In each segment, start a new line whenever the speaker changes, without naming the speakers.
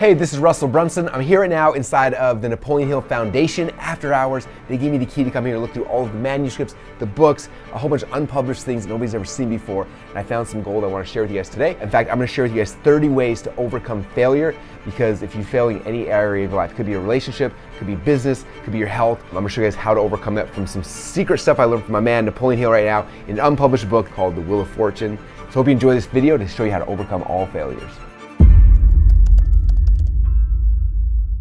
Hey, this is Russell Brunson. I'm here right now inside of the Napoleon Hill Foundation after hours. They gave me the key to come here and look through all of the manuscripts, the books, a whole bunch of unpublished things that nobody's ever seen before. And I found some gold I want to share with you guys today. In fact, I'm going to share with you guys 30 ways to overcome failure, because if you fail in any area of your life, it could be a relationship, it could be business, it could be your health. I'm going to show you guys how to overcome that from some secret stuff I learned from my man Napoleon Hill right now in an unpublished book called The Wheel of Fortune. So hope you enjoy this video to show you how to overcome all failures.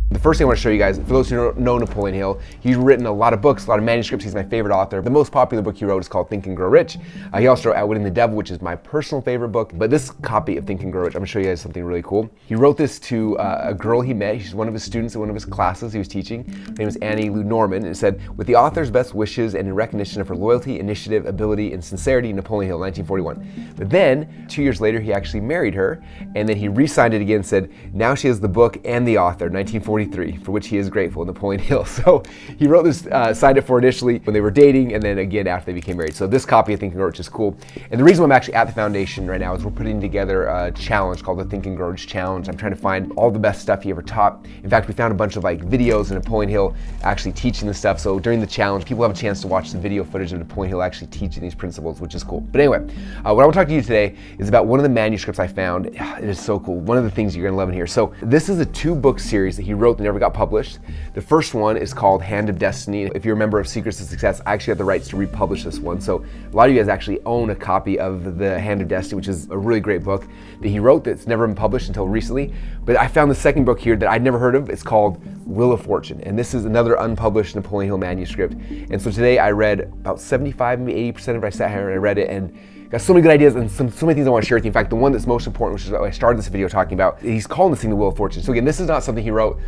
The first thing I want to show you guys, for those who don't know Napoleon Hill, he's written a lot of books, a lot of manuscripts. He's my favorite author. The most popular book he wrote is called Think and Grow Rich. He also wrote Outwitting the Devil, which is my personal favorite book. But this copy of Think and Grow Rich, I'm going to show you guys something really cool. He wrote this to a girl he met. She's one of his students in one of his classes he was teaching. Her name is Annie Lou Norman. And it said, with the author's best wishes and in recognition of her loyalty, initiative, ability, and sincerity, Napoleon Hill, 1941. But then, 2 years later, he actually married her. And then he re-signed it again and said, now she has the book and the author, 1943, for which he is grateful, Napoleon Hill. So he wrote this, signed it for initially when they were dating, and then again after they became married. So this copy of Think and Grow Rich is cool. And the reason I'm actually at the foundation right now is we're putting together a challenge called the Think and Grow Rich Challenge. I'm trying to find all the best stuff he ever taught. In fact, we found a bunch of videos of Napoleon Hill actually teaching this stuff. So during the challenge, people have a chance to watch the video footage of Napoleon Hill actually teaching these principles, which is cool. But anyway, what I want to talk to you today is about one of the manuscripts I found. It is so cool. One of the things you're gonna love in here. So this is a 2-book series that he wrote that never got published. The first one is called Hand of Destiny. If you're a member of Secrets to Success, I actually have the rights to republish this one. So a lot of you guys actually own a copy of the Hand of Destiny, which is a really great book that he wrote that's never been published until recently. But I found the second book here that I'd never heard of. It's called Wheel of Fortune. And this is another unpublished Napoleon Hill manuscript. And so today I read about 75, maybe 80% of it. I sat here and I read it and got so many good ideas and so many things I want to share with you. In fact, the one that's most important, which is what I started this video talking about, he's calling this thing the Wheel of Fortune. So again, this is not something he wrote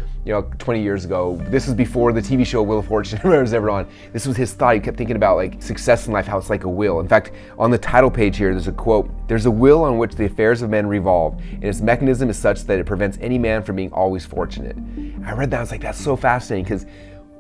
20 years ago. This is before the TV show Wheel of Fortune was ever on. This was his thought. He kept thinking about success in life, how it's like a wheel. In fact, on the title page here, there's a quote, "There's a wheel on which the affairs of men revolve, and its mechanism is such that it prevents any man from being always fortunate." I read that, I was like, that's so fascinating, because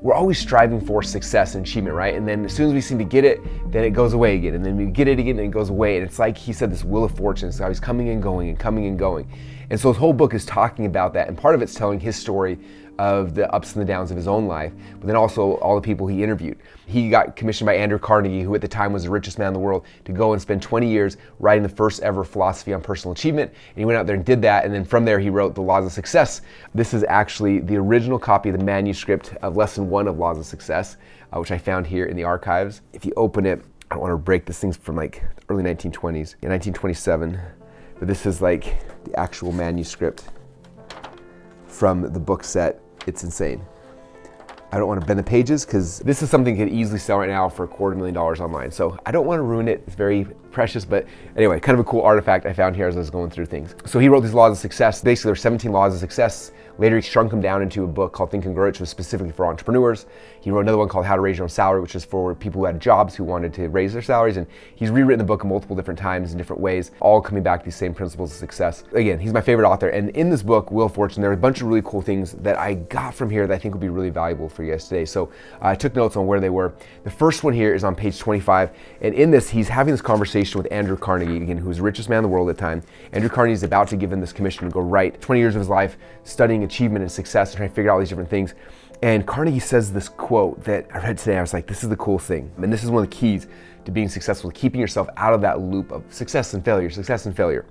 we're always striving for success and achievement, right? And then as soon as we seem to get it, then it goes away again. And then we get it again and it goes away. And it's like he said, this wheel of fortune. So he's coming and going and coming and going. And so his whole book is talking about that. And part of it's telling his story of the ups and the downs of his own life, but then also all the people he interviewed. He got commissioned by Andrew Carnegie, who at the time was the richest man in the world, to go and spend 20 years writing the first ever philosophy on personal achievement. And he went out there and did that. And then from there, he wrote The Laws of Success. This is actually the original copy of the manuscript of Lesson 1 of Laws of Success, which I found here in the archives. If you open it, I don't want to break this thing from the early 1920s, in 1927, but this is the actual manuscript from the book set. It's insane. I don't want to bend the pages because this is something that could easily sell right now for $250,000 online. So I don't want to ruin it. It's very precious, but anyway, kind of a cool artifact I found here as I was going through things. So he wrote these laws of success. Basically, there's 17 laws of success. Later, he shrunk them down into a book called Think and Grow Rich, which was specifically for entrepreneurs. He wrote another one called How to Raise Your Own Salary, which is for people who had jobs who wanted to raise their salaries. And he's rewritten the book multiple different times in different ways, all coming back to these same principles of success. Again, he's my favorite author. And in this book, Wheel of Fortune, there are a bunch of really cool things that I got from here that I think would be really valuable for you guys today. So I took notes on where they were. The first one here is on page 25. And in this, he's having this conversation with Andrew Carnegie, again, who was the richest man in the world at the time. Andrew Carnegie is about to give him this commission to go write 20 years of his life studying achievement and success and trying to figure out all these different things. And Carnegie says this quote that I read today. I was like, this is the cool thing. And this is one of the keys to being successful, keeping yourself out of that loop of success and failure, success and failure.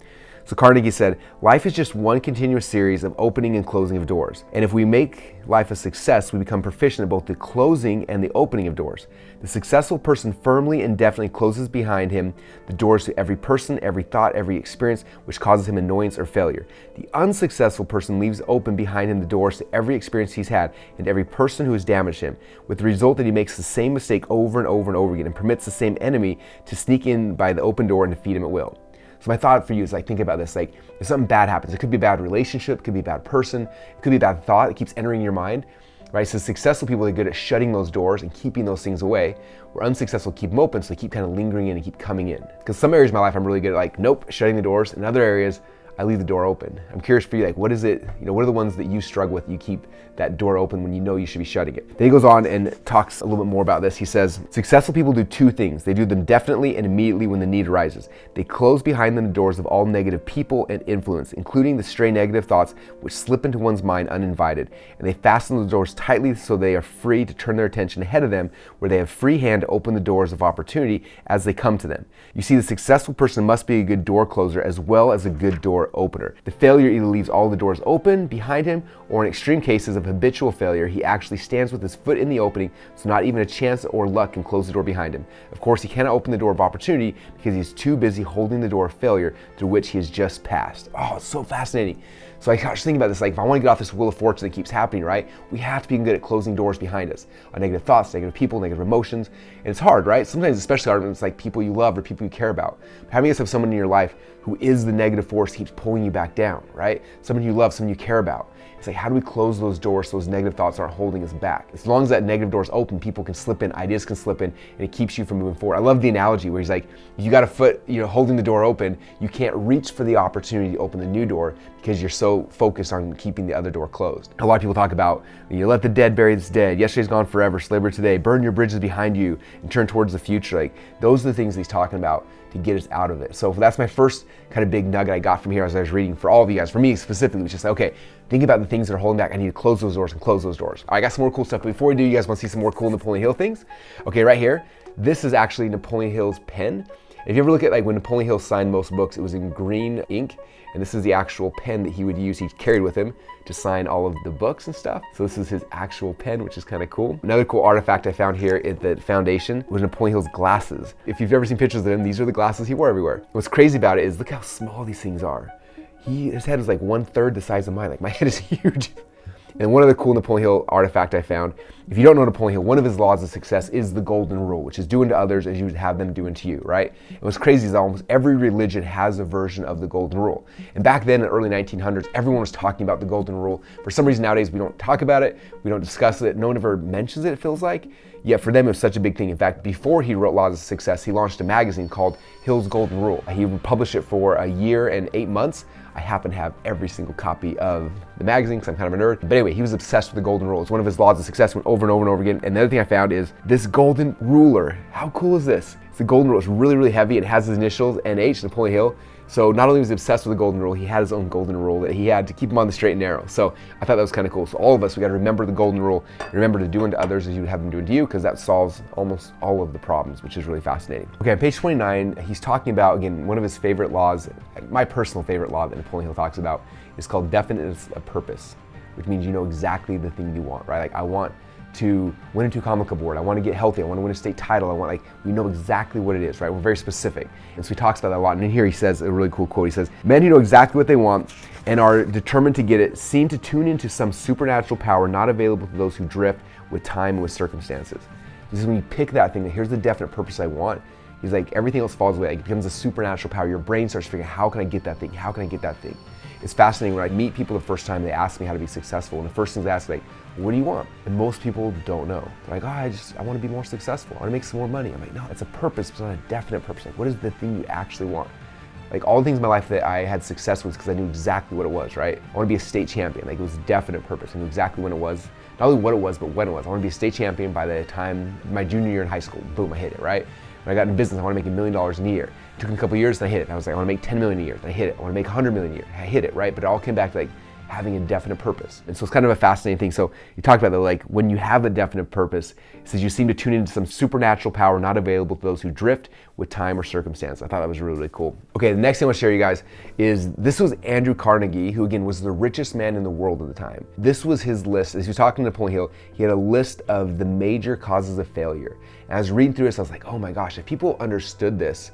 So Carnegie said, life is just one continuous series of opening and closing of doors. And if we make life a success, we become proficient at both the closing and the opening of doors. The successful person firmly and definitely closes behind him the doors to every person, every thought, every experience which causes him annoyance or failure. The unsuccessful person leaves open behind him the doors to every experience he's had and every person who has damaged him, with the result that he makes the same mistake over and over and over again and permits the same enemy to sneak in by the open door and defeat him at will. So my thought for you is think about this, if something bad happens, it could be a bad relationship, it could be a bad person, it could be a bad thought that keeps entering your mind, right? So successful people are good at shutting those doors and keeping those things away, where unsuccessful keep them open so they keep kind of lingering in and keep coming in. Because some areas of my life I'm really good at nope, shutting the doors. In other areas, I leave the door open. I'm curious for you, like, what is it, what are the ones that you struggle with? You keep that door open when you know you should be shutting it. Then he goes on and talks a little bit more about this. He says, successful people do two things. They do them definitely and immediately when the need arises. They close behind them the doors of all negative people and influence, including the stray negative thoughts which slip into one's mind uninvited. And they fasten the doors tightly so they are free to turn their attention ahead of them, where they have free hand to open the doors of opportunity as they come to them. You see, the successful person must be a good door closer as well as a good door opener. The failure either leaves all the doors open behind him, or in extreme cases of habitual failure, he actually stands with his foot in the opening, so not even a chance or luck can close the door behind him. Of course, he cannot open the door of opportunity because he's too busy holding the door of failure through which he has just passed. Oh, it's so fascinating. So I was thinking about this, like, if I want to get off this wheel of fortune that keeps happening, right? We have to be good at closing doors behind us on negative thoughts, negative people, negative emotions. And it's hard, right? Sometimes, especially hard when it's like people you love or people you care about. But having us have someone in your life who is the negative force keeps pulling you back down, right? Someone you love, someone you care about. It's like, how do we close those doors so those negative thoughts aren't holding us back? As long as that negative door is open, people can slip in, ideas can slip in, and it keeps you from moving forward. I love the analogy where he's like, if you got a foot, holding the door open, you can't reach for the opportunity to open the new door because you're so focused on keeping the other door closed. A lot of people talk about, let the dead bury its dead. Yesterday's gone forever, slavery today. Burn your bridges behind you and turn towards the future. Like, those are the things he's talking about to get us out of it. So that's my first kind of big nugget I got from here as I was reading for all of you guys. For me specifically, which is, okay, think about the things that are holding back. I need to close those doors and close those doors. All right, I got some more cool stuff, but before we do, you guys want to see some more cool Napoleon Hill things? Okay, right here, this is actually Napoleon Hill's pen. If you ever look at like when Napoleon Hill signed most books, it was in green ink, and this is the actual pen that he would use, he carried with him to sign all of the books and stuff. So this is his actual pen, which is kind of cool. Another cool artifact I found here at the foundation was Napoleon Hill's glasses. If you've ever seen pictures of him, these are the glasses he wore everywhere. What's crazy about it is look how small these things are. His head is like 1/3 the size of mine. Like, my head is huge. And one other cool Napoleon Hill artifact I found, if you don't know Napoleon Hill, one of his laws of success is the golden rule, which is do unto others as you would have them do unto you, right? And what's crazy is that almost every religion has a version of the golden rule. And back then in the early 1900s, everyone was talking about the golden rule. For some reason nowadays, we don't talk about it, we don't discuss it, no one ever mentions it, it feels like. Yet for them, it was such a big thing. In fact, before he wrote Laws of Success, he launched a magazine called Hill's Golden Rule. He published it for a year and 8 months. I happen to have every single copy of the magazine because I'm kind of a nerd. But anyway, he was obsessed with the golden rule. It's one of his laws of success, went over and over and over again. And the other thing I found is this golden ruler. How cool is this? It's the golden rule. It's really, really heavy. It has his initials, NH, Napoleon Hill. So not only was he obsessed with the golden rule, he had his own golden rule that he had to keep him on the straight and narrow. So I thought that was kind of cool. So all of us, we got to remember the golden rule. Remember to do unto others as you would have them do unto you, because that solves almost all of the problems, which is really fascinating. Okay, on page 29, he's talking about, again, one of his favorite laws, my personal favorite law that Napoleon Hill talks about is called definiteness of purpose, which means you know exactly the thing you want, right? Like, I want to win a 2-comma award, I want to get healthy, I want to win a state title, I want, like, we know exactly what it is, right? We're very specific. And so he talks about that a lot. And in here he says a really cool quote. He says, men who know exactly what they want and are determined to get it seem to tune into some supernatural power not available to those who drift with time and with circumstances. This is when you pick that thing, that here's the definite purpose I want. He's like, everything else falls away. Like, it becomes a supernatural power. Your brain starts figuring, how can I get that thing? How can I get that thing? It's fascinating when I meet people the first time, they ask me how to be successful. And the first things they ask, like, what do you want? And most people don't know. They're like, I want to be more successful. I want to make some more money. I'm like, no, it's a purpose, but it's not a definite purpose. Like, what is the thing you actually want? Like, all the things in my life that I had success with because I knew exactly what it was, right? I want to be a state champion. Like, it was a definite purpose. I knew exactly when it was. Not only what it was, but when it was. I want to be a state champion by the time my junior year in high school. Boom, I hit it, right? When I got into business, I want to make $1 million in a year. It took me a couple of years, and I hit it. I was like, I want to make 10 million a year. Then I hit it. I want to make 100 million a year. I hit it, right? But it all came back to, like, having a definite purpose. And so it's kind of a fascinating thing. So you talked about that, like, when you have a definite purpose, it says you seem to tune into some supernatural power not available to those who drift with time or circumstance. I thought that was really, really cool. Okay, the next thing I want to share you guys is, this was Andrew Carnegie, who again was the richest man in the world at the time. This was his list. As he was talking to Napoleon Hill, he had a list of the major causes of failure. And I was reading through this, I was like, oh my gosh, if people understood this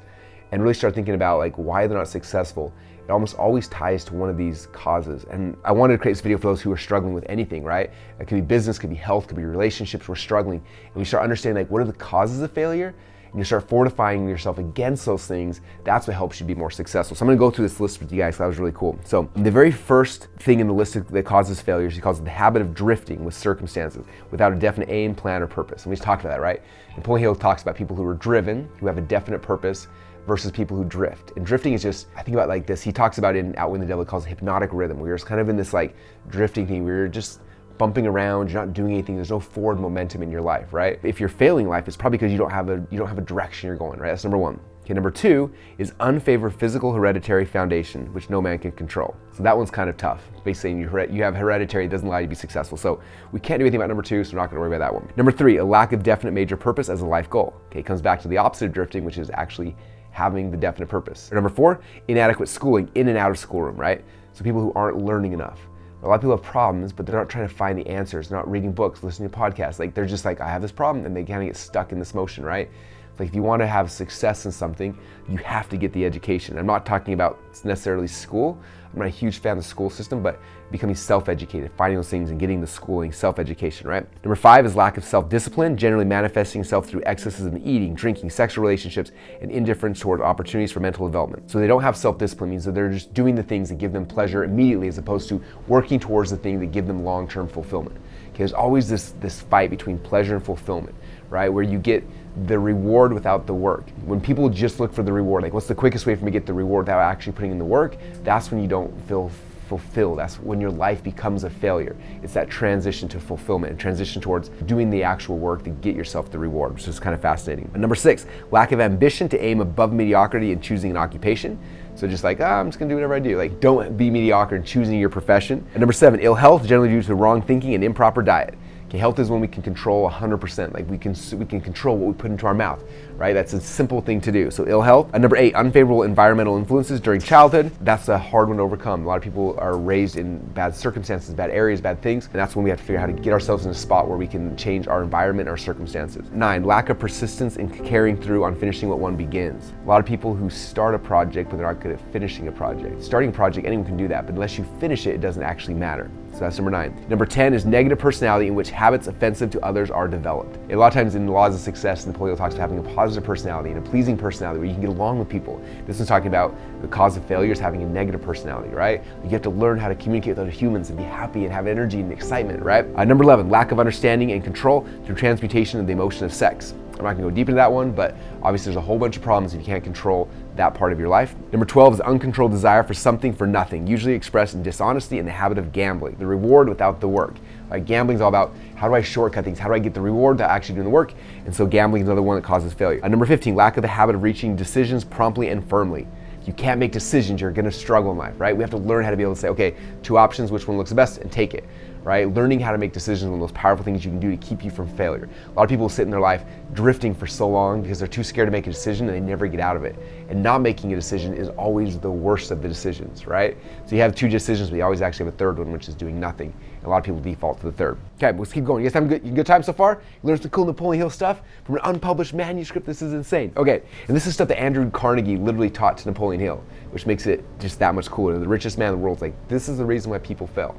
and really start thinking about, like, why they're not successful, it almost always ties to one of these causes. And I wanted to create this video for those who are struggling with anything, right? It could be business, could be health, could be relationships. We're struggling. And we start understanding, like, what are the causes of failure? And you start fortifying yourself against those things. That's what helps you be more successful. So I'm gonna go through this list with you guys. That was really cool. So the very first thing in the list that causes failures, he calls it the habit of drifting with circumstances without a definite aim, plan, or purpose. And we just talked about that, right? Napoleon Hill talks about people who are driven, who have a definite purpose, versus people who drift. And drifting is just, I think about it like this. He talks about it in Outwitting the Devil, he calls it hypnotic rhythm, where you're just kind of in this like drifting thing where you're just bumping around, you're not doing anything, there's no forward momentum in your life, right? If you're failing life, it's probably because you don't have a direction you're going, right? That's number one. Okay, number two is unfavored physical hereditary foundation, which no man can control. So that one's kind of tough. Basically, you have hereditary, it doesn't allow you to be successful. So we can't do anything about number two, so we're not gonna worry about that one. Number three, a lack of definite major purpose as a life goal. Okay, it comes back to the opposite of drifting, which is actually having the definite purpose. Or number four, inadequate schooling in and out of schoolroom, right? So people who aren't learning enough. A lot of people have problems, but they're not trying to find the answers. They're not reading books, listening to podcasts. Like they're just like, I have this problem, and they kind of get stuck in this motion, right? Like if you want to have success in something, you have to get the education. I'm not talking about necessarily school. I'm not a huge fan of the school system, but becoming self-educated, finding those things and getting the schooling, self-education, right? Number five is lack of self-discipline, generally manifesting itself through excesses in eating, drinking, sexual relationships, and indifference toward opportunities for mental development. So they don't have self-discipline, means that they're just doing the things that give them pleasure immediately as opposed to working towards the thing that give them long-term fulfillment. Okay, there's always this fight between pleasure and fulfillment, right? Where you get the reward without the work. When people just look for the reward, like what's the quickest way for me to get the reward without actually putting in the work, that's when you don't feel fulfilled. That's when your life becomes a failure. It's that transition to fulfillment and transition towards doing the actual work to get yourself the reward, which is kind of fascinating. And number six, lack of ambition to aim above mediocrity in choosing an occupation. So just like, I'm just gonna do whatever I do. Like don't be mediocre in choosing your profession. And number seven, ill health, generally due to wrong thinking and improper diet. Okay, health is when we can control 100%. Like we can control what we put into our mouth, right? That's a simple thing to do. So ill health. And number eight, unfavorable environmental influences during childhood. That's a hard one to overcome. A lot of people are raised in bad circumstances, bad areas, bad things, and that's when we have to figure out how to get ourselves in a spot where we can change our environment, our circumstances. Nine, lack of persistence in carrying through on finishing what one begins. A lot of people who start a project, but they're not good at finishing a project. Starting a project, anyone can do that, but unless you finish it, it doesn't actually matter. So that's number nine. Number 10 is negative personality in which habits offensive to others are developed. A lot of times in the laws of success, Napoleon talks about having a positive personality and a pleasing personality where you can get along with people. This is talking about the cause of failure is having a negative personality, right? You have to learn how to communicate with other humans and be happy and have energy and excitement, right? Number 11, lack of understanding and control through transmutation of the emotion of sex. I'm not gonna go deep into that one, but obviously there's a whole bunch of problems if you can't control that part of your life. Number 12 is uncontrolled desire for something for nothing, usually expressed in dishonesty and the habit of gambling. The reward without the work. Like gambling is all about how do I shortcut things? How do I get the reward without actually doing the work? And so gambling is another one that causes failure. Number 15, lack of the habit of reaching decisions promptly and firmly. If you can't make decisions, you're gonna struggle in life, right? We have to learn how to be able to say, okay, two options, which one looks the best, and take it, right? Learning how to make decisions is one of those powerful things you can do to keep you from failure. A lot of people sit in their life drifting for so long because they're too scared to make a decision and they never get out of it. And not making a decision is always the worst of the decisions, right? So you have two decisions, but you always actually have a third one, which is doing nothing. And a lot of people default to the third. Okay, let's keep going. You guys having a good time so far? You learned some cool Napoleon Hill stuff from an unpublished manuscript. This is insane. Okay, and this is stuff that Andrew Carnegie literally taught to Napoleon Hill, which makes it just that much cooler. The richest man in the world's like, this is the reason why people fail.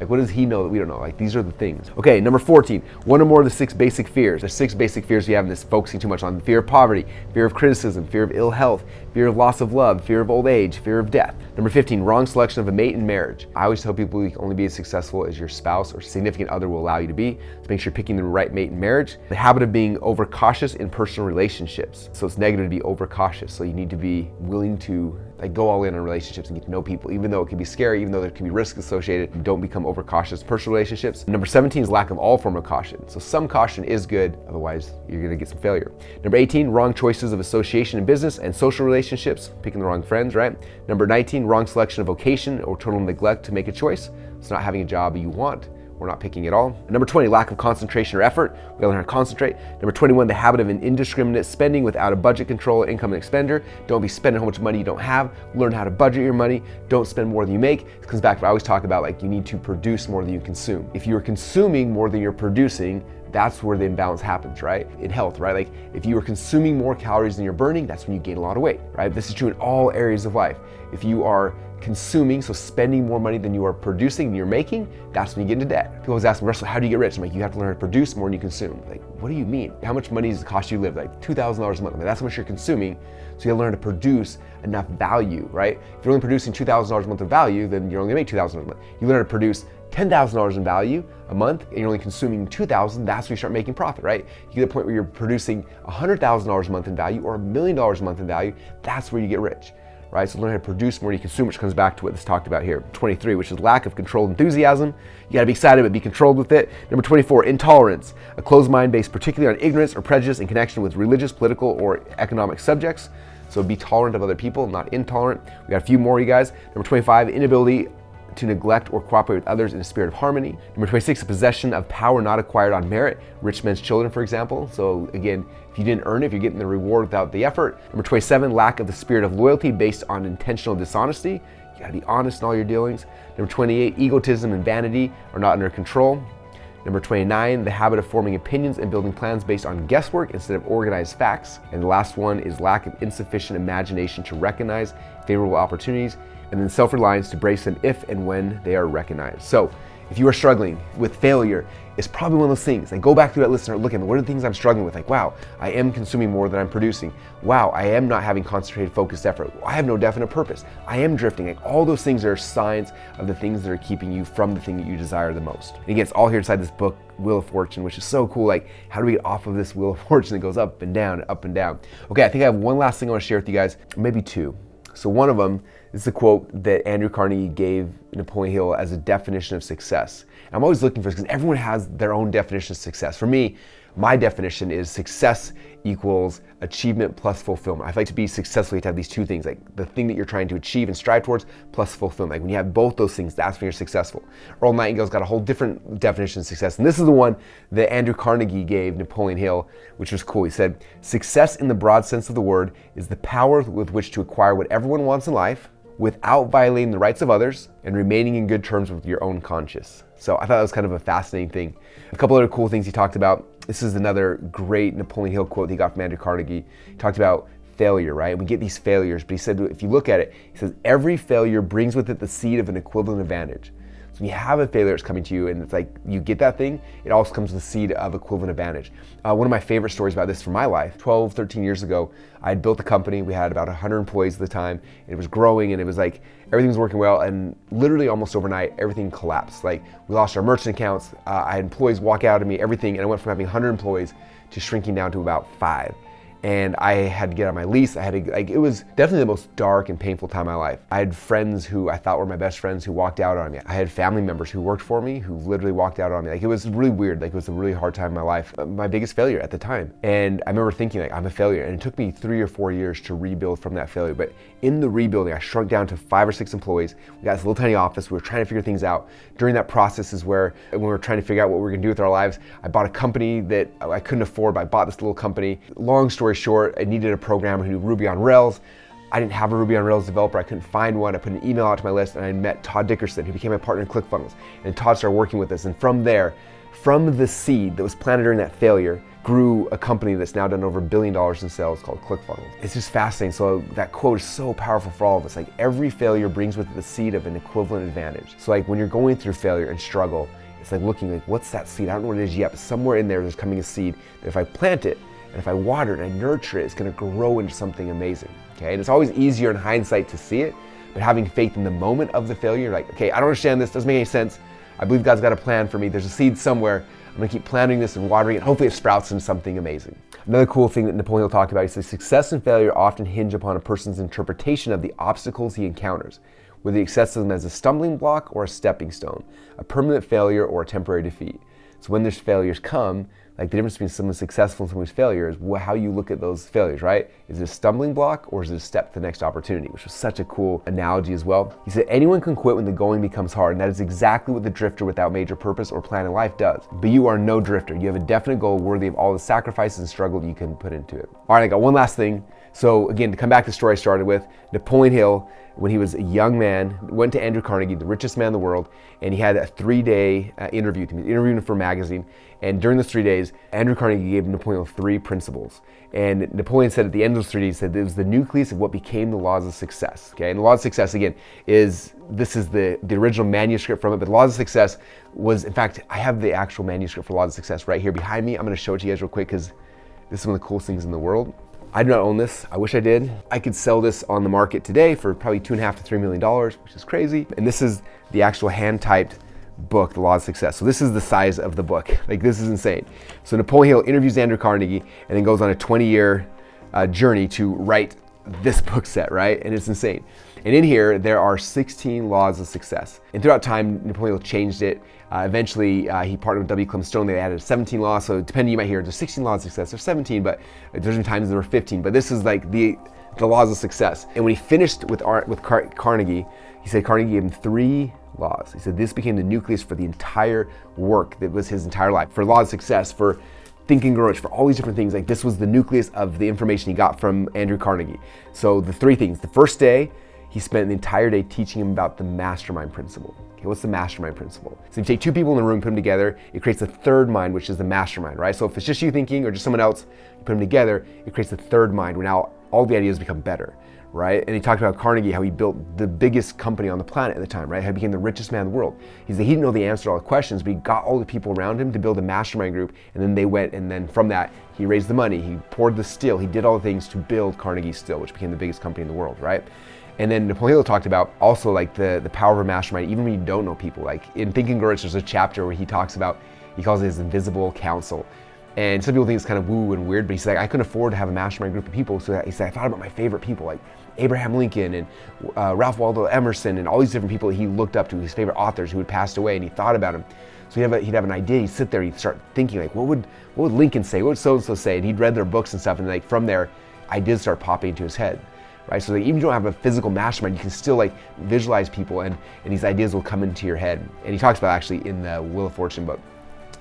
Like, what does he know that we don't know? Like, these are the things. Okay, number 14, one or more of the 6 basic fears. There's 6 basic fears we have in this, focusing too much on fear of poverty, fear of criticism, fear of ill health, fear of loss of love, fear of old age, fear of death. Number 15, wrong selection of a mate in marriage. I always tell people you can only be as successful as your spouse or significant other will allow you to be. So make sure you're picking the right mate in marriage. The habit of being overcautious in personal relationships. So it's negative to be overcautious. So you need to be willing to go all in on relationships and get to know people, even though it can be scary, even though there can be risks associated. Don't become overcautious in personal relationships. Number 17 is lack of all form of caution. So some caution is good, otherwise you're gonna get some failure. Number 18, wrong choices of association in business and social relationships, picking the wrong friends, right? Number 19, wrong selection of vocation or total neglect to make a choice. It's not having a job you want. We're not picking it all. Number 20, lack of concentration or effort. We gotta learn how to concentrate. Number 21, the habit of an indiscriminate spending without a budget control, income and expenditure. Don't be spending how much money you don't have. Learn how to budget your money. Don't spend more than you make. It comes back to what I always talk about, like you need to produce more than you consume. If you're consuming more than you're producing, that's where the imbalance happens, right? In health, right? Like if you are consuming more calories than you're burning, that's when you gain a lot of weight, right? This is true in all areas of life. If you are consuming, so spending more money than you are producing, than you're making, that's when you get into debt. People always ask me, Russell, how do you get rich? I'm like, you have to learn how to produce more than you consume. Like, what do you mean? How much money does it cost you to live? Like $2,000 a month. Like, that's how much you're consuming. So you gotta learn to produce enough value, right? If you're only producing $2,000 a month of value, then you're only gonna make $2,000 a month. You learn how to produce $10,000 in value a month and you're only consuming $2,000, that's when you start making profit, right? You get to the point where you're producing $100,000 a month in value or $1 million a month in value, that's where you get rich, right? So learn how to produce more, you consume, which comes back to what this talked about here. 23, which is lack of controlled enthusiasm. You gotta be excited, but be controlled with it. Number 24, intolerance, a closed mind based particularly on ignorance or prejudice in connection with religious, political, or economic subjects. So be tolerant of other people, not intolerant. We got a few more, you guys. Number 25, inability to neglect or cooperate with others in a spirit of harmony. Number 26, a possession of power not acquired on merit. Rich men's children, for example. So again, if you didn't earn it, if you're getting the reward without the effort. Number 27, lack of the spirit of loyalty based on intentional dishonesty. You gotta be honest in all your dealings. Number 28, egotism and vanity are not under control. Number 29, the habit of forming opinions and building plans based on guesswork instead of organized facts. And the last one is lack of insufficient imagination to recognize favorable opportunities, and then self-reliance to brace them if and when they are recognized. So if you are struggling with failure, it's probably one of those things. Like, go back through that list and start looking, what are the things I'm struggling with? Like, wow, I am consuming more than I'm producing. Wow, I am not having concentrated, focused effort. I have no definite purpose. I am drifting. Like, all those things are signs of the things that are keeping you from the thing that you desire the most. And again, it's all here inside this book, Wheel of Fortune, which is so cool. Like, how do we get off of this Wheel of Fortune that goes up and down, up and down? Okay, I think I have one last thing I want to share with you guys, maybe two. So one of them is the quote that Andrew Carnegie gave Napoleon Hill as a definition of success. And I'm always looking for this because everyone has their own definition of success. For me, my definition is success equals achievement plus fulfillment. I like to be successful, you have to have these two things, like the thing that you're trying to achieve and strive towards plus fulfillment. Like when you have both those things, that's when you're successful. Earl Nightingale's got a whole different definition of success. And this is the one that Andrew Carnegie gave Napoleon Hill, which was cool. He said, success in the broad sense of the word is the power with which to acquire what everyone wants in life without violating the rights of others and remaining in good terms with your own conscience. So I thought that was kind of a fascinating thing. A couple other cool things he talked about. This is another great Napoleon Hill quote he got from Andrew Carnegie. He talked about failure, right? We get these failures, but he said, if you look at it, he says, every failure brings with it the seed of an equivalent advantage. So when you have a failure that's coming to you and it's like you get that thing, it also comes with the seed of equivalent advantage. One of my favorite stories about this from my life, 12, 13 years ago, I had built a company. We had about 100 employees at the time. It was growing and it was like everything was working well, and literally almost overnight, everything collapsed. Like we lost our merchant accounts. I had employees walk out of me, everything, and I went from having 100 employees to shrinking down to about 5. And I had to get on my lease. It was definitely the most dark and painful time of my life. I had friends who I thought were my best friends who walked out on me. I had family members who worked for me who literally walked out on me. Like, it was really weird. Like, it was a really hard time in my life. My biggest failure at the time. And I remember thinking, like, I'm a failure. And it took me 3 or 4 years to rebuild from that failure. But in the rebuilding, I shrunk down to 5 or 6 employees. We got this little tiny office. We were trying to figure things out. During that process is where, when we were trying to figure out what we were gonna do with our lives, I bought a company that I couldn't afford, but I bought this little company. Long story short, I needed a programmer who knew Ruby on Rails. I didn't have a Ruby on Rails developer. I couldn't find one. I put an email out to my list and I met Todd Dickerson, who became my partner in ClickFunnels. And Todd started working with us. And from there, from the seed that was planted during that failure, grew a company that's now done over $1 billion in sales called ClickFunnels. It's just fascinating. So that quote is so powerful for all of us. Like, every failure brings with it the seed of an equivalent advantage. So like when you're going through failure and struggle, it's like looking like, what's that seed? I don't know what it is yet, but somewhere in there, there's coming a seed that if I plant it, and if I water it and I nurture it, it's gonna grow into something amazing, okay? And it's always easier in hindsight to see it, but having faith in the moment of the failure, like, okay, I don't understand this, doesn't make any sense. I believe God's got a plan for me. There's a seed somewhere. I'm gonna keep planting this and watering it. Hopefully it sprouts into something amazing. Another cool thing that Napoleon Hill talked about, he says, success and failure often hinge upon a person's interpretation of the obstacles he encounters, whether he accepts them as a stumbling block or a stepping stone, a permanent failure or a temporary defeat. So when there's failures come, like the difference between someone successful and someone's failure is how you look at those failures, right? Is it a stumbling block or is it a step to the next opportunity? Which was such a cool analogy as well. He said, anyone can quit when the going becomes hard, and that is exactly what the drifter without major purpose or plan in life does. But you are no drifter. You have a definite goal worthy of all the sacrifices and struggle you can put into it. All right, I got one last thing. So again, to come back to the story I started with, Napoleon Hill, when he was a young man, went to Andrew Carnegie, the richest man in the world, and he had a 3-day interview with him. He interviewed him for a magazine, and during those 3 days, Andrew Carnegie gave Napoleon 3 principles. And Napoleon said at the end of those 3 days, he said it was the nucleus of what became the laws of success. Okay, and the laws of success, again, this is the original manuscript from it, but the laws of success was, in fact, I have the actual manuscript for laws of success right here behind me. I'm gonna show it to you guys real quick because this is one of the coolest things in the world. I do not own this. I wish I did. I could sell this on the market today for probably $2.5 to $3 million, which is crazy. And this is the actual hand-typed book, The Laws of Success. So this is the size of the book. Like, this is insane. So Napoleon Hill interviews Andrew Carnegie and then goes on a 20-year journey to write this book set, right? And it's insane. And in here, there are 16 laws of success. And throughout time, Napoleon Hill changed it. Eventually, he partnered with W. Clement Stone. They added 17 laws. So depending, you might hear there's 16 laws of success. There's 17, but there's been times there were 15. But this is like the laws of success. And when he finished with Carnegie, he said Carnegie gave him 3 laws. He said this became the nucleus for the entire work that was his entire life. For laws of success, for Think and Grow Rich, for all these different things. Like, this was the nucleus of the information he got from Andrew Carnegie. So the 3 things. The first day, he spent the entire day teaching him about the mastermind principle. Okay, what's the mastermind principle? So you take 2 people in a room, put them together, it creates a third mind, which is the mastermind, right? So if it's just you thinking or just someone else, you put them together, it creates a third mind where now all the ideas become better, right? And he talked about Carnegie, how he built the biggest company on the planet at the time, right? How he became the richest man in the world. He said he didn't know the answer to all the questions, but he got all the people around him to build a mastermind group, and then they went, and then from that, he raised the money, he poured the steel, he did all the things to build Carnegie Steel, which became the biggest company in the world, right? And then Napoleon Hill talked about also like the power of a mastermind, even when you don't know people. Like in Think and Grow Rich, there's a chapter where he talks about, he calls it his invisible council. And some people think it's kind of woo and weird, but he's like, I couldn't afford to have a mastermind group of people. So he said, I thought about my favorite people, like Abraham Lincoln and Ralph Waldo Emerson and all these different people that he looked up to, his favorite authors who had passed away, and he thought about them. So he'd have an idea, he'd sit there, he'd start thinking like, what would Lincoln say? What would so-and-so say? And he'd read their books and stuff, and like from there, ideas start popping into his head. Right? So like, even if you don't have a physical mastermind, you can still like visualize people, and these ideas will come into your head. And he talks about actually in the Wheel of Fortune book.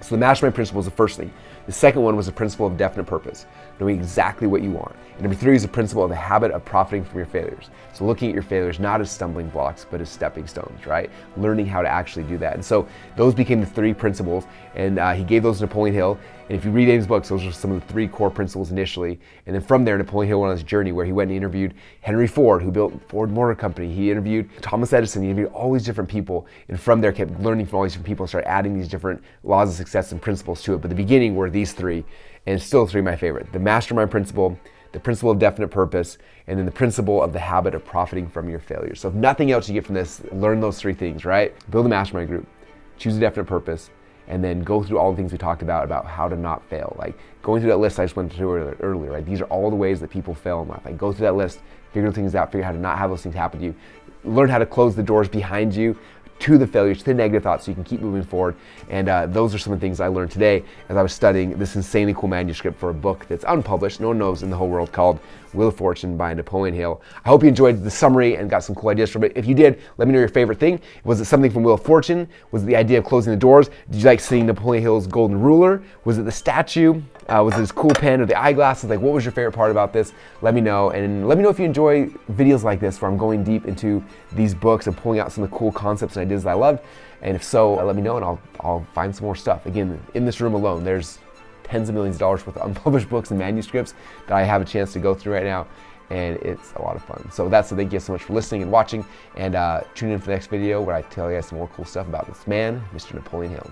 So the mastermind principle is the first thing. The second one was the principle of definite purpose, knowing exactly what you want. And number 3 is the principle of the habit of profiting from your failures. So looking at your failures not as stumbling blocks, but as stepping stones, right? Learning how to actually do that. And so those became the 3 principles, and he gave those to Napoleon Hill. And if you read his books, those are some of the 3 core principles initially. And then from there, Napoleon Hill went on his journey where he went and interviewed Henry Ford, who built Ford Motor Company. He interviewed Thomas Edison. He interviewed all these different people. And from there, kept learning from all these different people and started adding these different laws of success and principles to it. But the beginning were these 3, and still 3 my favorite. The mastermind principle, the principle of definite purpose, and then the principle of the habit of profiting from your failures. So if nothing else you get from this, learn those 3 things, right? Build a mastermind group, choose a definite purpose, and then go through all the things we talked about how to not fail. Like going through that list I just went through earlier, right? These are all the ways that people fail in life. Like go through that list, figure things out, figure out how to not have those things happen to you, learn how to close the doors behind you to the failures, to the negative thoughts, so you can keep moving forward. And those are some of the things I learned today as I was studying this insanely cool manuscript for a book that's unpublished, no one knows in the whole world, called Wheel of Fortune by Napoleon Hill. I hope you enjoyed the summary and got some cool ideas from it. If you did, let me know your favorite thing. Was it something from Wheel of Fortune? Was it the idea of closing the doors? Did you like seeing Napoleon Hill's golden ruler? Was it the statue? Was it his cool pen or the eyeglasses? Like, what was your favorite part about this? Let me know. And let me know if you enjoy videos like this where I'm going deep into these books and pulling out some of the cool concepts and ideas that I loved. And if so, let me know and I'll find some more stuff. Again, in this room alone, there's tens of millions of dollars worth of unpublished books and manuscripts that I have a chance to go through right now, and it's a lot of fun. So that's it. Thank you so much for listening and watching, and tune in for the next video where I tell you guys some more cool stuff about this man, Mr. Napoleon Hill.